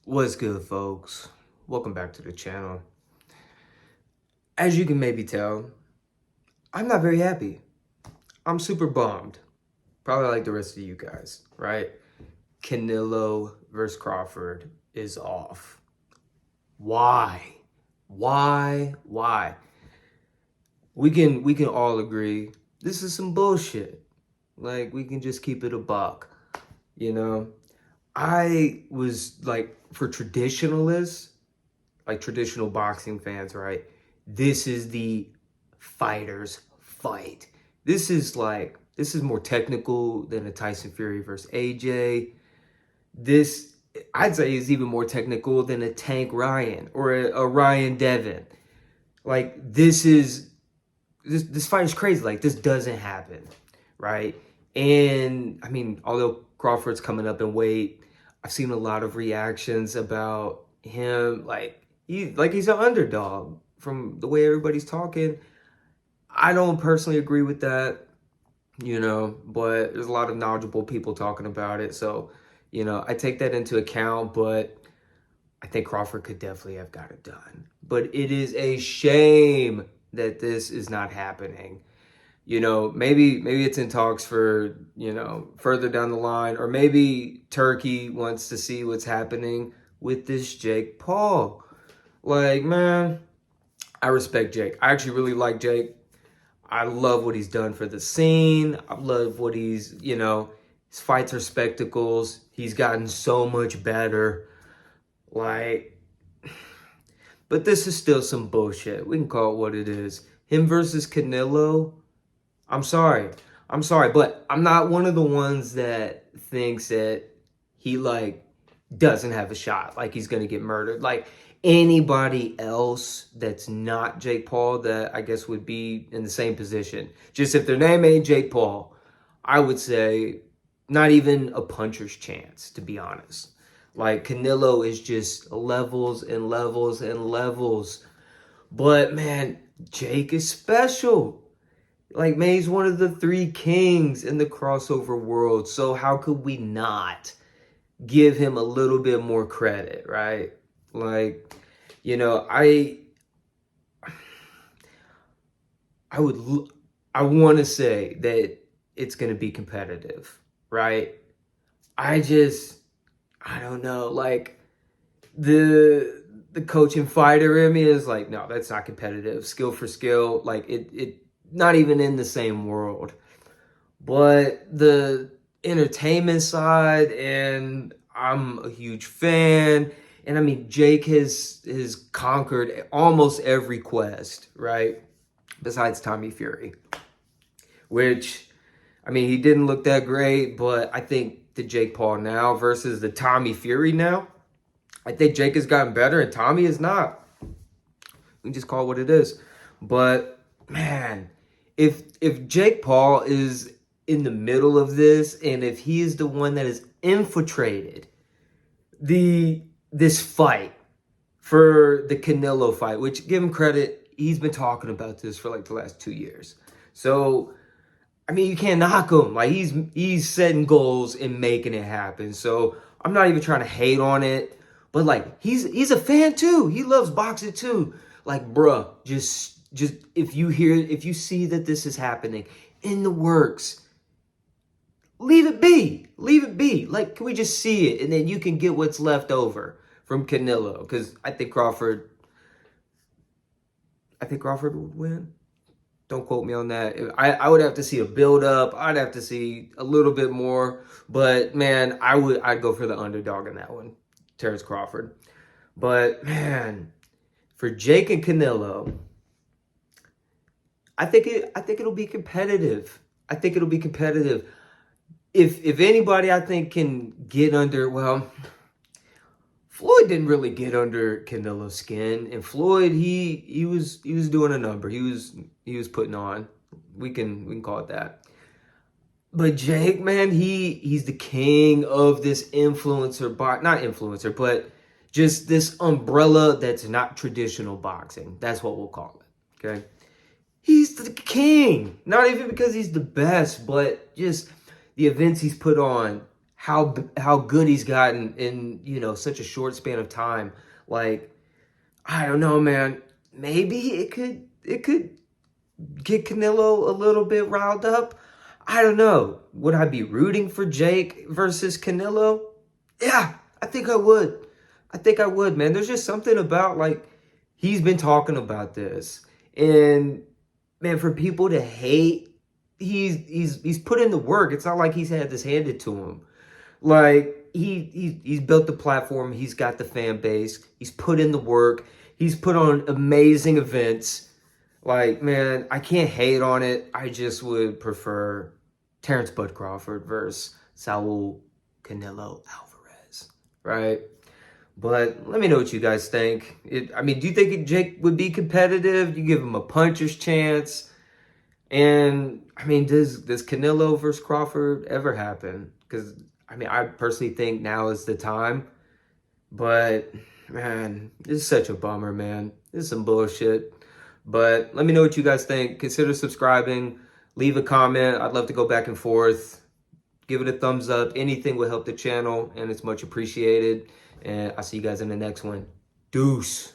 What's good, folks? Welcome back to the channel. As you can maybe tell, I'm not very happy. I'm super bummed. Probably like the rest of you guys, right? Canelo versus Crawford is off. Why? Why? We can all agree this is some bullshit. Like, we can just keep it a buck, you know? I was like, for traditionalists, like traditional boxing fans, right? This is the fighter's fight. This is more technical than a Tyson Fury versus AJ. This, I'd say, is even more technical than a Tank Ryan or a Ryan Devon. Like, this fight is crazy. Like, this doesn't happen, right? And I mean, although Crawford's coming up in weight, I've seen a lot of reactions about him he's an underdog from the way everybody's talking. I don't personally agree with that, but there's a lot of knowledgeable people talking about it. So, I take that into account, but I think Crawford could definitely have got it done. But it is a shame that this is not happening. Maybe it's in talks for, further down the line, or maybe Turkey wants to see what's happening with this Jake Paul. Like, man, I respect Jake. I actually really like Jake. I love what he's done for the scene. I love what his fights are spectacles. He's gotten so much better. Like, but this is still some bullshit. We can call it what it is. Him versus Canelo. I'm sorry, but I'm not one of the ones that thinks that he doesn't have a shot, like he's gonna get murdered. Like anybody else that's not Jake Paul that I guess would be in the same position. Just if their name ain't Jake Paul, I would say not even a puncher's chance, to be honest. Like Canelo is just levels and levels and levels. But man, Jake is special. Like, man, he's one of the three kings in the crossover world. So how could we not give him a little bit more credit, right? Like, I want to say that it's going to be competitive, right? I don't know. Like, the coach and fighter in me is like, no, that's not competitive. Skill for skill, like it not even in the same world. But the entertainment side, and I'm a huge fan. And I mean, Jake has conquered almost every quest, right? Besides Tommy Fury, which, I mean, he didn't look that great, but I think the Jake Paul now versus the Tommy Fury now, I think Jake has gotten better and Tommy is not. We can just call it what it is. But man, if Jake Paul is in the middle of this, and if he is the one that has infiltrated this fight for the Canelo fight, which, give him credit, he's been talking about this for like the last 2 years. So, I mean, you can't knock him. Like, he's setting goals and making it happen. So I'm not even trying to hate on it, but like he's a fan too. He loves boxing too. Like, bruh, just if you see that this is happening in the works, leave it be. Leave it be. Like, can we just see it, and then you can get what's left over from Canelo? Because I think Crawford would win. Don't quote me on that. I would have to see a build up. I'd have to see a little bit more. But man, I'd go for the underdog in that one, Terrence Crawford. But man, for Jake and Canelo, I think it'll be competitive. I think it'll be competitive. If anybody I think can get under, well, Floyd didn't really get under Canelo's skin, and Floyd he was doing a number. He was putting on. We can call it that. But Jake, man, he's the king of this influencer not influencer, but just this umbrella that's not traditional boxing. That's what we'll call it. Okay? He's the king. Not even because he's the best, but just the events he's put on. how good he's gotten in, you know, such a short span of time. Like, I don't know, man. Maybe it could get Canelo a little bit riled up. I don't know. Would I be rooting for Jake versus Canelo? Yeah, I think I would. I think I would, man. There's just something about, like, he's been talking about this. And man, for people to hate, he's put in the work. It's not like he's had this handed to him. Like, he's built the platform, he's got the fan base, he's put in the work, he's put on amazing events. Like, man, I can't hate on it. I just would prefer Terrence Bud Crawford versus Saul Canelo Alvarez, right? But let me know what you guys think. I mean, do you think Jake would be competitive? Do you give him a puncher's chance? And I mean, does Canelo versus Crawford ever happen? Because I mean, I personally think now is the time. But man, this is such a bummer, man. This is some bullshit. But let me know what you guys think. Consider subscribing. Leave a comment. I'd love to go back and forth. Give it a thumbs up. Anything will help the channel, and it's much appreciated. And I'll see you guys in the next one. Deuce.